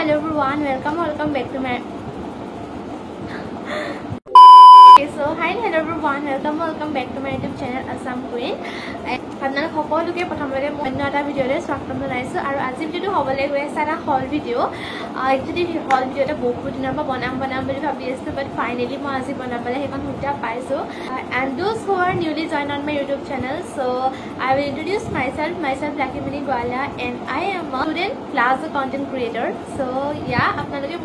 hello everyone, welcome back to my hi hello everyone, welcome back to my YouTube channel Assam Queen. আপনারা সকলোকে প্ৰথমতে মই এটা ভিডিঅ'ৰে স্বাগতম জনাইছো আৰু আজি ভিডিঅ'টো হ'বলৈ গৈ আছে এটা হল ভিডিঅ' একচুৱেলি হল ভিডিঅ'টা বহুত দিনৰ পৰা বনাম বুলি ভাবি আছিলো বাট ফাইনেলি মই আজি বনাবলৈ সেইখন সুবিধা পাইছো and those who are newly joined on my YouTube channel, so I will introduce myself Lakshmi Gwala, and I am a student plus a content creator. So yeah, আপোনালোকে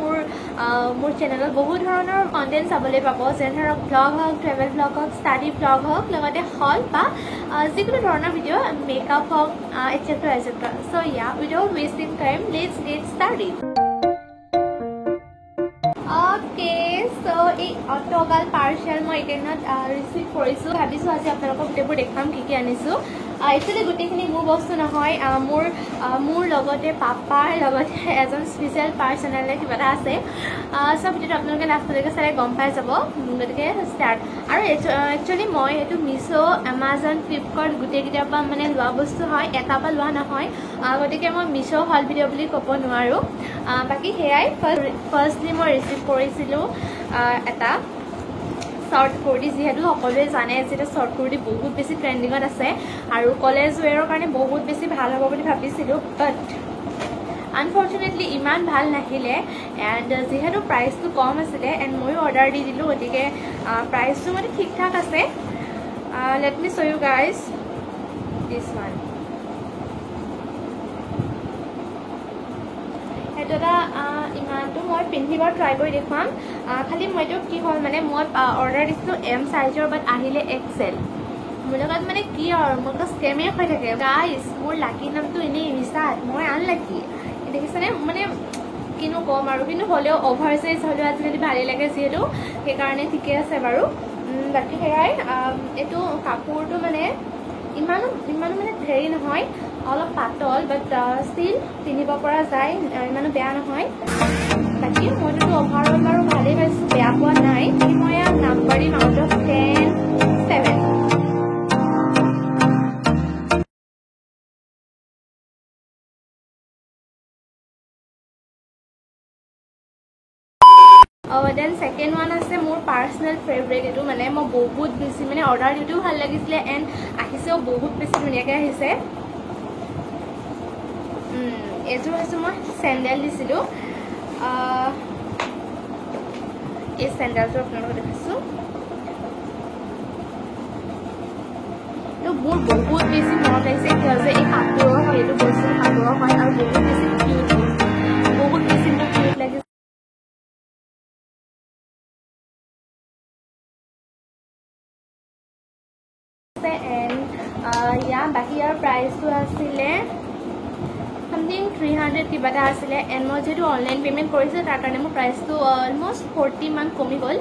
মোৰ চেনেলত বহুত ধৰণৰ কন্টেন্ট চাবলৈ পাব, যেনে ব্লগ হওক, ট্ৰেভেল ব্লগ হওক, ষ্টাডি ব্লগ হওক, লগতে হল বা যিকোনো ধৰণৰ ভিডিঅ' মেকআপ হওক etc. So yeah, without wasting time, let's get started. Okay, so এই অটোগাল পাৰ্চেল মই ইন্টাৰনেট ৰিসিভ কৰিছো, ভাবিছো আজি আপোনালোকক গোটেইবোৰ দেখাম কি আনিছো। একচুৱেলি গোটেইখিনি মোৰ বস্তু নহয়, মোৰ লগতে পাপাৰ লগতে এজন স্পেচিয়েল পাৰ্চনেল কিবা এটা আছে। সব ভিডিঅ'টো আপোনালোকে লাষ্টলৈকে চাই গম পাই যাব। গতিকে ষ্টাৰ্ট। আৰু একচুৱেলি মই এইটো মিছো, এমাজন, ফ্লিপকাৰ্ট গোটেইকেইটাৰ পৰা মানে লোৱা বস্তু হয়, এটা পৰা লোৱা নহয়। গতিকে মই মিছো হল ভিডিঅ' বুলি ক'ব নোৱাৰোঁ। বাকী সেয়াই ফাৰ্ষ্টলি মই ৰিচিভ কৰিছিলোঁ এটা শৰ্ট কুৰ্তি, যিহেতু সকলোৱে জানে যে শৰ্ট কুৰ্তি বহুত বেছি ট্ৰেণ্ডিঙত আছে আৰু কলেজ ৱেৰৰ কাৰণে বহুত বেছি ভাল হ'ব বুলি ভাবিছিলোঁ, বাট আনফৰ্চুনেটলি ইমান ভাল নাহিলে। এণ্ড যিহেতু প্ৰাইচটো কম আছিলে এণ্ড ময়ো অৰ্ডাৰ দি দিলোঁ, গতিকে প্ৰাইচটো মানে ঠিক ঠাক আছে। Let me show' you guys this one. সেইটো এটা ইমানটো মই পিন্ধিব ট্ৰাই কৰি দেখুৱাম। খালি মইতো কি হ'ল মানে মই অৰ্ডাৰ দিছিলোঁ M চাইজৰ, বাট আহিলে XL। মোৰ লগত মানে কি আৰু মোৰ তো স্কেমে হৈ থাকে গাইজ। মোৰ লাকি নামটো এনেই মিছাত, মই আনলাকি দেখিছেনে, মানে কিনো ক'ম আৰু। কিন্তু হ'লেও অভাৰ চাইজ হ'লেও আজিকালি ভালেই লাগে যিহেতু, সেইকাৰণে ঠিকে আছে বাৰু। বাকী সেয়াই, এইটো কাপোৰটো মানে ইমানো মানে হেৰি নহয়, অলপ পাতল, বাট ষ্টিল পিন্ধিব পৰা যায়, ইমানো বেয়া নহয়। বাকী মইতো অভাৰঅল বাৰু ভালেই পাইছোঁ, বেয়া পোৱা নাই। মই ইয়াত নাম্বাৰ দিম out of 10 7। Then second one আছে মোৰ পাৰ্চনেল ফেভৰেট। এইটো মানে মই বহুত বেছি মানে অৰ্ডাৰ দিওঁতেও ভাল লাগিছিলে এণ্ড আহিছেও বহুত বেছি ধুনীয়াকৈ আহিছে। এইযোৰ হৈছে মই চেণ্ডেল দিছিলোঁ, এই চেণ্ডেলযোৰ আপোনালোকক দেখিছোঁ। এইটো মোৰ বহুত বেছি মনত লাগিছে, কিয় যে এই কাপোৰৰ হয়, এইটো বস্তু কাপোৰৰ হয় আৰু বহুত বেছি কিউট, বহুত বেছি মোৰ কিউট লাগিছে। বাকী ইয়াৰ প্ৰাইচটো আছিলে সামথিং 300 কিবা এটা আছিলে। এণ্ড মই যিহেতু অনলাইন পে'মেণ্ট কৰিছিলোঁ তাৰ কাৰণে মোৰ প্ৰাইচটো অলমষ্ট 40 মান কমি গ'ল।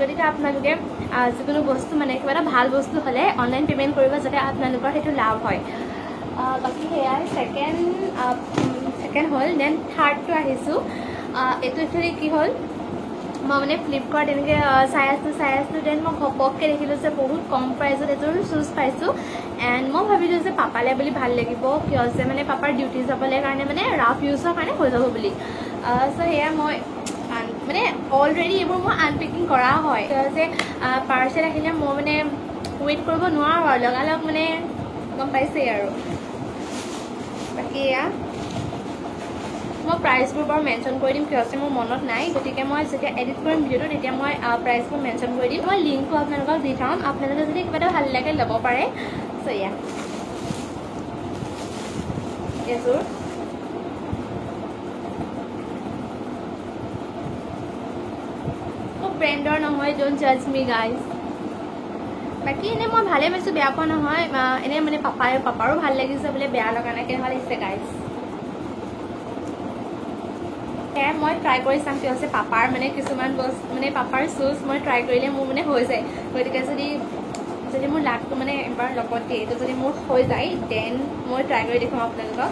গতিকে আপোনালোকে যিকোনো বস্তু মানে কিবা এটা ভাল বস্তু হ'লে অনলাইন পে'মেণ্ট কৰিব, যাতে আপোনালোকৰ সেইটো লাভ হয়। বাকী সেয়াই ছেকেণ্ড হ'ল। দেন থাৰ্ডটো আহিছোঁ। এইটো একচুৱেলি কি হ'ল, মই মানে ফ্লিপকাৰ্ট এনেকৈ চাই আছোঁ দেন মই ঘপককৈ দেখিলোঁ যে বহুত কম প্ৰাইচত এযোৰ শ্বুজ পাইছোঁ। এণ্ড মই ভাবিলোঁ যে পাপালে বুলি ভাল লাগিব, কিয় যে মানে পাপাৰ ডিউটি যাবলৈ কাৰণে মানে ৰাফ ইউজৰ কাৰণে হৈ যাব বুলি। চ' সেয়া মই মানে অলৰেডি এইবোৰ মই আনপেকিং কৰা হয়, কিয় যে পাৰ্চেল আহিলে মই মানে ৱেইট কৰিব নোৱাৰোঁ আৰু লগালগ মানে গম পাইছেই আৰু। বাকী এয়া মই প্ৰাইচবোৰ বাৰু মেনশ্যন কৰি দিম, কিয় যে মোৰ মনত নাই। গতিকে মই যেতিয়া এডিট কৰিম ভিডিঅ'টো তেতিয়া মই প্ৰাইচবোৰ মেনশ্যন কৰি দিম। মই লিংকটো আপোনালোকক দি থ'ম, আপোনালোকে যদি কিবা এটা ভাল লাগে ল'ব পাৰে। চ' এয়া এইযোৰ খুব ব্ৰেণ্ডৰ নহয়, ডোন্ট জাজ মি গাইজ। বাকী এনেই মই ভালেই পাইছোঁ, বেয়া পোৱা নহয়। এনেই মানে পাপাৰো ভাল লাগিছে বোলে, বেয়া লগা নাই, কেনেকুৱা লাগিছে গাইজ। মই ট্ৰাই কৰি চাম, কিয় হৈছে পাপাৰ মানে কিছুমান বস্তু মানে পাপাৰ শ্বুজ মই ট্ৰাই কৰিলে মোৰ মানে হৈ যায়। গতিকে যদি মোৰ লাকটো মানে এবাৰ লগত দিয়ে, এইটো যদি মোৰ হৈ যায় দেন মই ট্ৰাই কৰি দেখুৱাম আপোনালোকক।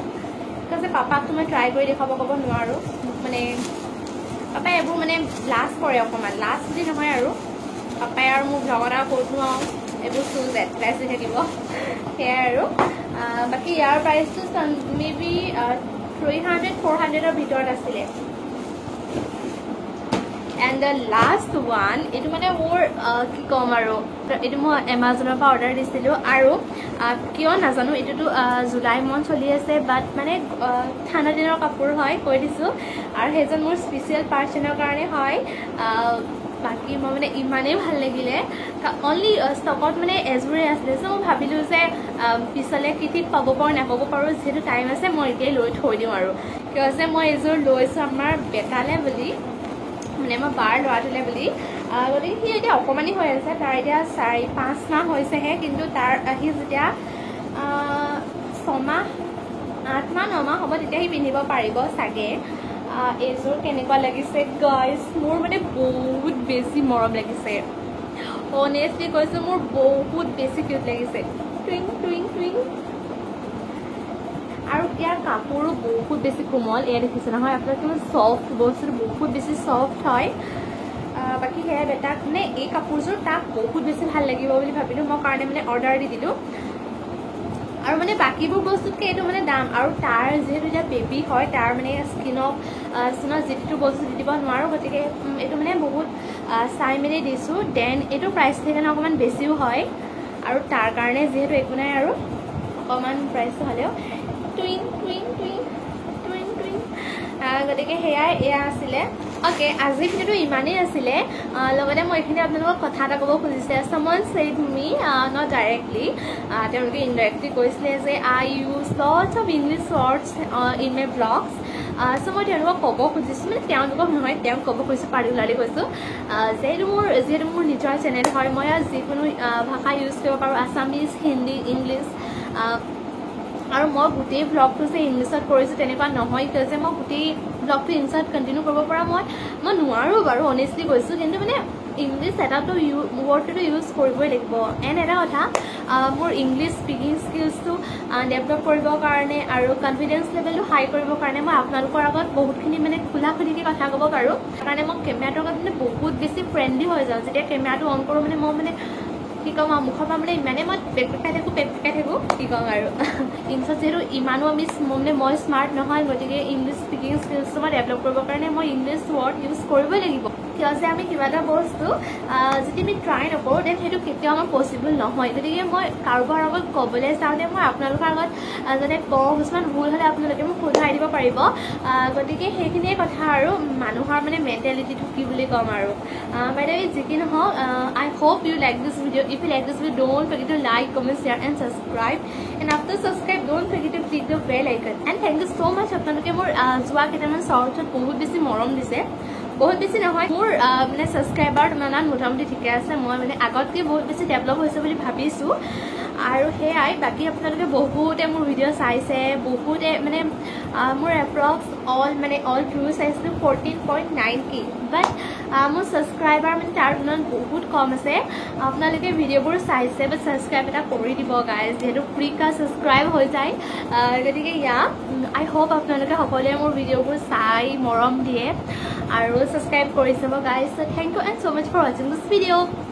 কিয় পাপাকটো মই ট্ৰাই কৰি দেখুৱাব ক'ব নোৱাৰোঁ, মানে পাপাই এইবোৰ মানে লাষ্ট কৰে অকণমান, লাষ্ট বুলি নহয় আৰু পাপাই আৰু মোৰ ব্লগত আৰু ক'তনো আৰু এইবোৰ শ্বুজ এডভাৰটাইজ হৈ থাকিব, সেয়াই আৰু। বাকী ইয়াৰ প্ৰাইচটো মে বি 300-400ৰ ভিতৰত আছিলে। এণ্ড দ্য লাষ্ট ওৱান এইটো মানে মোৰ কি ক'ম আৰু এইটো মই এমাজনৰ পৰা অৰ্ডাৰ দিছিলোঁ আৰু কিয় নাজানো এইটোতো জুলাই মান্থ চলি আছে বাট মানে ঠাণ্ডা দিনৰ কাপোৰ হয় কৈ দিছোঁ আৰু সেইজন মোৰ স্পেচিয়েল পাৰ্চনৰ কাৰণে হয় বাকী মই মানে ইমানেই ভাল লাগিলে অনলি ষ্টকত মানে এযোৰে আছিলে চ' মই ভাবিলোঁ যে পিছলৈ কিটিত পাব পাৰোঁ নাপাব পাৰোঁ যিহেতু টাইম আছে মই এতিয়াই লৈ থৈ দিওঁ আৰু কিয় যে মই এযোৰ লৈছোঁ আমাৰ বেটালে বুলি মানে মই বাৰ ল'ৰাটোলে বুলি গতিকে সি এতিয়া অকণমানি হৈ আছে তাৰ এতিয়া 4-5 মাহ হৈছেহে কিন্তু তাৰ সি যেতিয়া 6 মাহ 8 মাহ 9 মাহ হ'ব তেতিয়া সি পিন্ধিব পাৰিব চাগে এইযোৰ কেনেকুৱা লাগিছে গাইজ মোৰ মানে বহুত বেছি মৰম লাগিছে অনেষ্টলি কৈছোঁ মোৰ বহুত বেছি কিউট লাগিছে টুইং টুইং টুইং আৰু ইয়াৰ কাপোৰো বহুত বেছি কোমল এয়া দেখিছে নহয় আপোনাৰ কিমান ছফ্ট বস্তুটো বহুত বেছি ছফ্ট হয় বাকী সেয়া বেটাক মানে এই কাপোৰযোৰ তাক বহুত বেছি ভাল লাগিব বুলি ভাবিলোঁ মই কাৰণে মানে অৰ্ডাৰ দি দিলোঁ আৰু মানে বাকীবোৰ বস্তুতকৈ এইটো মানে দাম আৰু তাৰ যিহেতু এতিয়া বেবী হয় তাৰ মানে স্কিনত যিটো বস্তু দি দিব নোৱাৰোঁ গতিকে এইটো মানে বহুত চাই মেলি দিছোঁ দেন এইটো প্ৰাইচ সেইকাৰণে অকণমান বেছিও হয় আৰু তাৰ কাৰণে যিহেতু একো নাই আৰু অকণমান প্ৰাইচটো হ'লেও টুইং টুইং টুইং টুইং টুইং গতিকে সেয়াই এয়া আছিলে অ'কে আজি ভিডিঅ'টো ইমানেই আছিলে লগতে মই এইখিনি আপোনালোকক কথা এটা ক'ব খুজিছে some said me not directly তেওঁলোকে ইনডাইৰেক্টলি কৈছিলে যে I use lots of English words in my blogs so' মই তেওঁলোকক ক'ব খুজিছোঁ মানে তেওঁলোকক নহয় তেওঁক ক'ব খুজিছোঁ পাৰ্টিকুলাৰলি কৈছোঁ যিহেতু মোৰ নিজৰ চেনেল হয় মই যিকোনো ভাষা ইউজ কৰিব পাৰোঁ আছামিজ হিন্দী ইংলিছ আৰু মই গোটেই ব্লগটো যে ইংলিছত কৰিছোঁ তেনেকুৱা নহয় কিয় যে মই গোটেই ব্লগটো ইংলিছত কণ্টিনিউ কৰিব পৰা মই নোৱাৰোঁ বাৰু অনেষ্টলি কৈছোঁ কিন্তু মানে ইংলিছ এটাতো ৱৰ্ডটোতো ইউজ কৰিবই লাগিব এণ্ড এটা কথা মোৰ ইংলিছ স্পিকিং স্কিলছটো ডেভেলপ কৰিবৰ কাৰণে আৰু কনফিডেঞ্চ লেভেলটো হাই কৰিবৰ কাৰণে মই আপোনালোকৰ আগত বহুতখিনি মানে খোলা খুলিকৈ কথা ক'ব পাৰোঁ সেইকাৰণে মই কেমেৰাটোৰ আগত মানে বহুত বেছি ফ্ৰেণ্ডলি হৈ যাওঁ যেতিয়া কেমেৰাটো অন কৰোঁ মানে মই মানে কি ক'ম আৰু মুখৰ পৰা মানে ইমানেই মই পেকপেকাই থাকোঁ কি ক'ম আৰু ইংলিছত যিহেতু ইমানো মানে মই স্মাৰ্ট নহয় গতিকে ইংলিছ স্পিকিং স্কিলছটো মই ডেভেলপ কৰিবৰ কাৰণে মই ইংলিছ ৱৰ্ড ইউজ কৰিবই লাগিব কিয় যে আমি কিবা এটা বস্তু যদি আমি ট্ৰাই নকৰোঁ দেন সেইটো কেতিয়াও আমাৰ পচিবল নহয় গতিকে মই কাৰোবাৰ আগত ক'বলৈ যাওঁতে মই আপোনালোকৰ আগত যাতে কওঁ কিছুমান ভুল হ'লে আপোনালোকে মোক শুধৰাই দিব পাৰিব গতিকে সেইখিনিয়ে কথা আৰু মানুহৰ মানে মেণ্টেলিটিটো কি বুলি ক'ম আৰু বাইদেউ যি কি নহওক I hope you like this video' if you like this video don't forget to like comment share and subscribe and after subscribe don't forget to click the bell icon and thank you so much আপোনালোকে মোৰ যোৱা কেইটামান শৰ্টছত বহুত বেছি মৰম দিছে বহুত বেছি নহয় মোৰ মানে ছাবস্ক্ৰাইবাৰ মানে মোটামুটি ঠিকে আছে মই মানে আগতকৈ বহুত বেছি ডেভেলপ হৈছে বুলি ভাবিছোঁ আৰু সেয়াই বাকী আপোনালোকে বহুতে মোৰ ভিডিঅ' চাইছে বহুতে মানে মোৰ এপ্ৰক্স অল ভিউ চাইছিলোঁ 14.9K বাট মোৰ ছাবস্ক্ৰাইবাৰ মানে তাৰ তুলনাত বহুত কম আছে আপোনালোকে ভিডিঅ'বোৰ চাইছে বাট ছাবস্ক্ৰাইব এটা কৰি দিব গাইজ যিহেতু ফ্ৰীকৈ ছাবস্ক্ৰাইব হৈ যায় গতিকে আই হোপ আপোনালোকে সকলোৱে মোৰ ভিডিঅ'বোৰ চাই মৰম দিয়ে আৰু ছাবস্ক্ৰাইব কৰি চাব guys thank you and so' much for ৱাচিং দিছ ভিডিঅ'